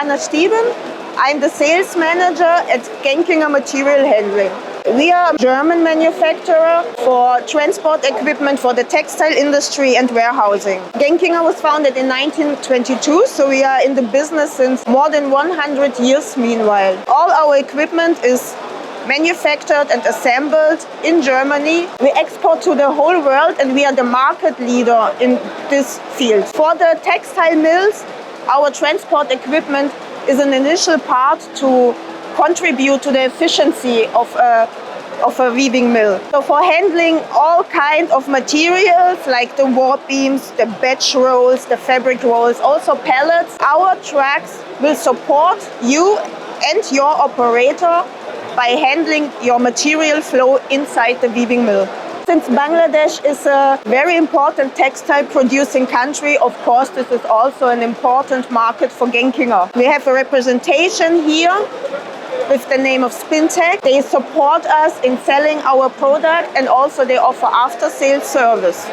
Anna Stieben. I'm the sales manager at Genkinger Material Handling. We are a German manufacturer for transport equipment for the textile industry and warehousing. Genkinger was founded in 1922, so we are in the business since more than 100 years meanwhile. All our equipment is manufactured and assembled in Germany. We export to the whole world and we are the market leader in this field. For the textile mills, our transport equipment is an initial part to contribute to the efficiency of a weaving mill. So for handling all kinds of materials like the warp beams, the batch rolls, the fabric rolls, also pallets, our trucks will support you and your operator by handling your material flow inside the weaving mill. Since Bangladesh is a very important textile producing country, of course this is also an important market for Genkinger. We have a representation here with the name of Spintech. They support us in selling our product and also they offer after-sales service.